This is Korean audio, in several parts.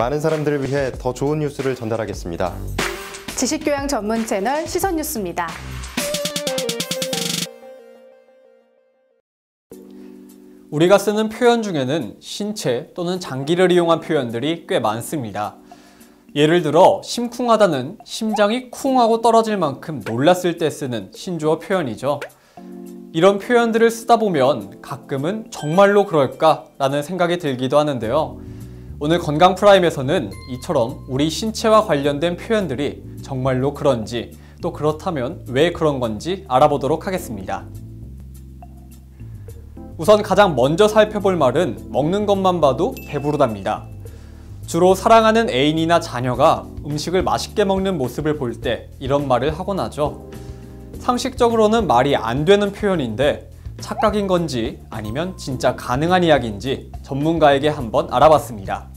많은 사람들을 위해 더 좋은 뉴스를 전달하겠습니다. 지식교양 전문 채널 시선뉴스입니다. 우리가 쓰는 표현 중에는 신체 또는 장기를 이용한 표현들이 꽤 많습니다. 예를 들어 심쿵하다는 심장이 쿵 하고 떨어질 만큼 놀랐을 때 쓰는 신조어 표현이죠. 이런 표현들을 쓰다 보면 가끔은 정말로 그럴까? 라는 생각이 들기도 하는데요. 오늘 건강 프라임에서는 이처럼 우리 신체와 관련된 표현들이 정말로 그런지, 또 그렇다면 왜 그런 건지 알아보도록 하겠습니다. 우선 가장 먼저 살펴볼 말은 먹는 것만 봐도 배부르답니다. 주로 사랑하는 애인이나 자녀가 음식을 맛있게 먹는 모습을 볼 때 이런 말을 하곤 하죠. 상식적으로는 말이 안 되는 표현인데 착각인 건지 아니면 진짜 가능한 이야기인지 전문가에게 한번 알아봤습니다.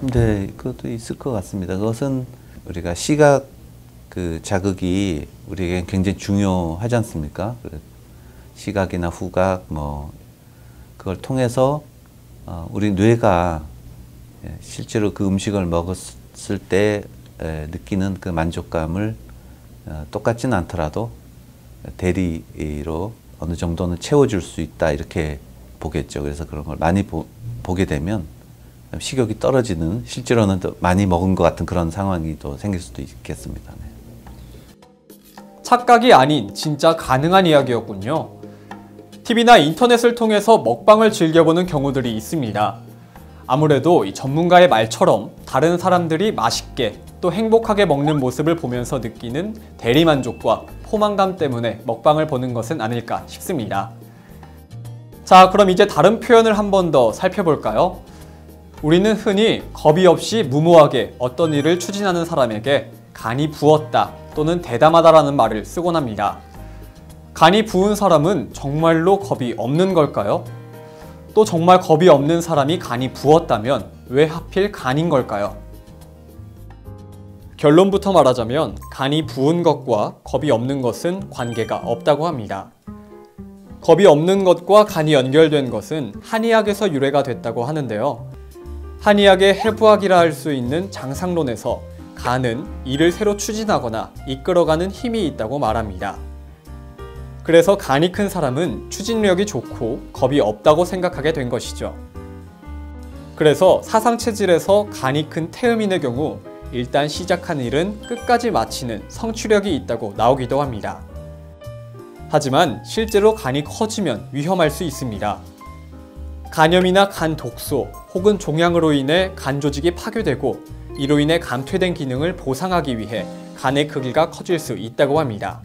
네, 그것도 있을 것 같습니다. 그것은 우리가 시각 자극이 우리에게 굉장히 중요하지 않습니까? 시각이나 후각 그걸 통해서 우리 뇌가 실제로 그 음식을 먹었을 때 느끼는 그 만족감을 똑같지는 않더라도 대리로 어느 정도는 채워줄 수 있다 이렇게 보겠죠. 그래서 그런 걸 많이 보게 되면 식욕이 떨어지는, 실제로는 또 많이 먹은 것 같은 그런 상황이 또 생길 수도 있겠습니다. 네. 착각이 아닌 진짜 가능한 이야기였군요. TV나 인터넷을 통해서 먹방을 즐겨보는 경우들이 있습니다. 아무래도 이 전문가의 말처럼 다른 사람들이 맛있게 또 행복하게 먹는 모습을 보면서 느끼는 대리만족과 포만감 때문에 먹방을 보는 것은 아닐까 싶습니다. 자, 그럼 이제 다른 표현을 한 번 더 살펴볼까요? 우리는 흔히 겁이 없이 무모하게 어떤 일을 추진하는 사람에게 간이 부었다 또는 대담하다라는 말을 쓰곤 합니다. 간이 부은 사람은 정말로 겁이 없는 걸까요? 또 정말 겁이 없는 사람이 간이 부었다면 왜 하필 간인 걸까요? 결론부터 말하자면 간이 부은 것과 겁이 없는 것은 관계가 없다고 합니다. 겁이 없는 것과 간이 연결된 것은 한의학에서 유래가 됐다고 하는데요. 한의학의 해부학이라 할 수 있는 장상론에서 간은 일을 새로 추진하거나 이끌어가는 힘이 있다고 말합니다. 그래서 간이 큰 사람은 추진력이 좋고 겁이 없다고 생각하게 된 것이죠. 그래서 사상체질에서 간이 큰 태음인의 경우 일단 시작한 일은 끝까지 마치는 성취력이 있다고 나오기도 합니다. 하지만 실제로 간이 커지면 위험할 수 있습니다. 간염이나 간 독소 혹은 종양으로 인해 간 조직이 파괴되고 이로 인해 감퇴된 기능을 보상하기 위해 간의 크기가 커질 수 있다고 합니다.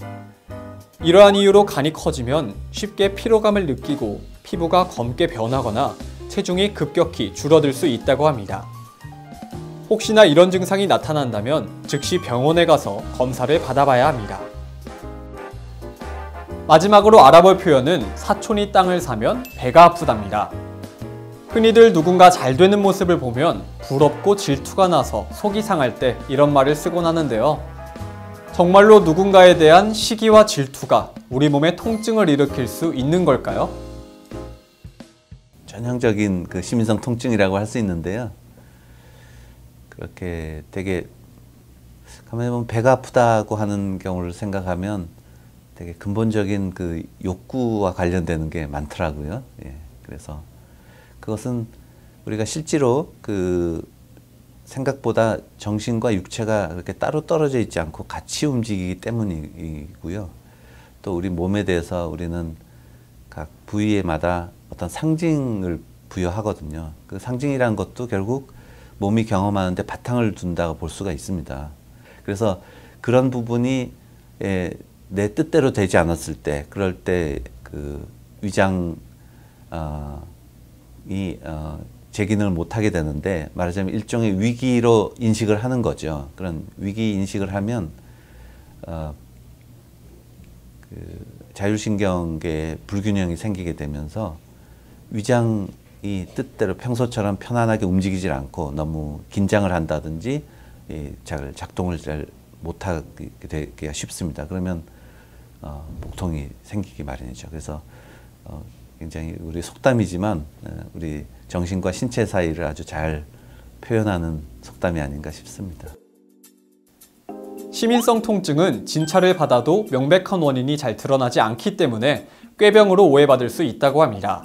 이러한 이유로 간이 커지면 쉽게 피로감을 느끼고 피부가 검게 변하거나 체중이 급격히 줄어들 수 있다고 합니다. 혹시나 이런 증상이 나타난다면 즉시 병원에 가서 검사를 받아봐야 합니다. 마지막으로 알아볼 표현은 사촌이 땅을 사면 배가 아프답니다. 흔히들 누군가 잘 되는 모습을 보면 부럽고 질투가 나서 속이 상할 때 이런 말을 쓰곤 하는데요. 정말로 누군가에 대한 시기와 질투가 우리 몸에 통증을 일으킬 수 있는 걸까요? 전형적인 심인성 통증이라고 할 수 있는데요. 그렇게 되게 가만히 보면 배가 아프다고 하는 경우를 생각하면 되게 근본적인 욕구와 관련되는 게 많더라고요. 예, 그래서 그것은 우리가 실제로 생각보다 정신과 육체가 그렇게 따로 떨어져 있지 않고 같이 움직이기 때문이고요. 또 우리 몸에 대해서 우리는 각 부위에마다 어떤 상징을 부여하거든요. 그 상징이라는 것도 결국 몸이 경험하는데 바탕을 둔다고 볼 수가 있습니다. 그래서 그런 부분이 내 뜻대로 되지 않았을 때, 그럴 때 위장이 제 기능을 못하게 되는데, 말하자면 일종의 위기로 인식을 하는 거죠. 그런 위기 인식을 하면 자율신경계에 불균형이 생기게 되면서 위장이 뜻대로 평소처럼 편안하게 움직이질 않고 너무 긴장을 한다든지 잘 작동을 잘 못하게 되기가 쉽습니다. 그러면 복통이 생기기 마련이죠. 그래서 굉장히 우리 속담이지만 우리 정신과 신체 사이를 아주 잘 표현하는 속담이 아닌가 싶습니다. 시민성 통증은 진찰을 받아도 명백한 원인이 잘 드러나지 않기 때문에 꾀병으로 오해받을 수 있다고 합니다.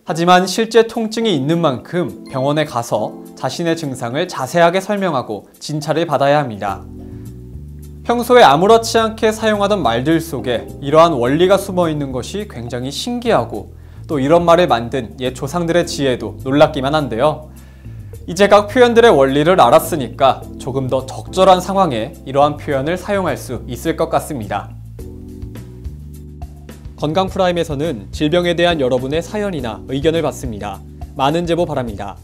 하지만 실제 통증이 있는 만큼 병원에 가서 자신의 증상을 자세하게 설명하고 진찰을 받아야 합니다. 평소에 아무렇지 않게 사용하던 말들 속에 이러한 원리가 숨어 있는 것이 굉장히 신기하고 또 이런 말을 만든 옛 조상들의 지혜도 놀랍기만 한데요. 이제 각 표현들의 원리를 알았으니까 조금 더 적절한 상황에 이러한 표현을 사용할 수 있을 것 같습니다. 건강프라임에서는 질병에 대한 여러분의 사연이나 의견을 받습니다. 많은 제보 바랍니다.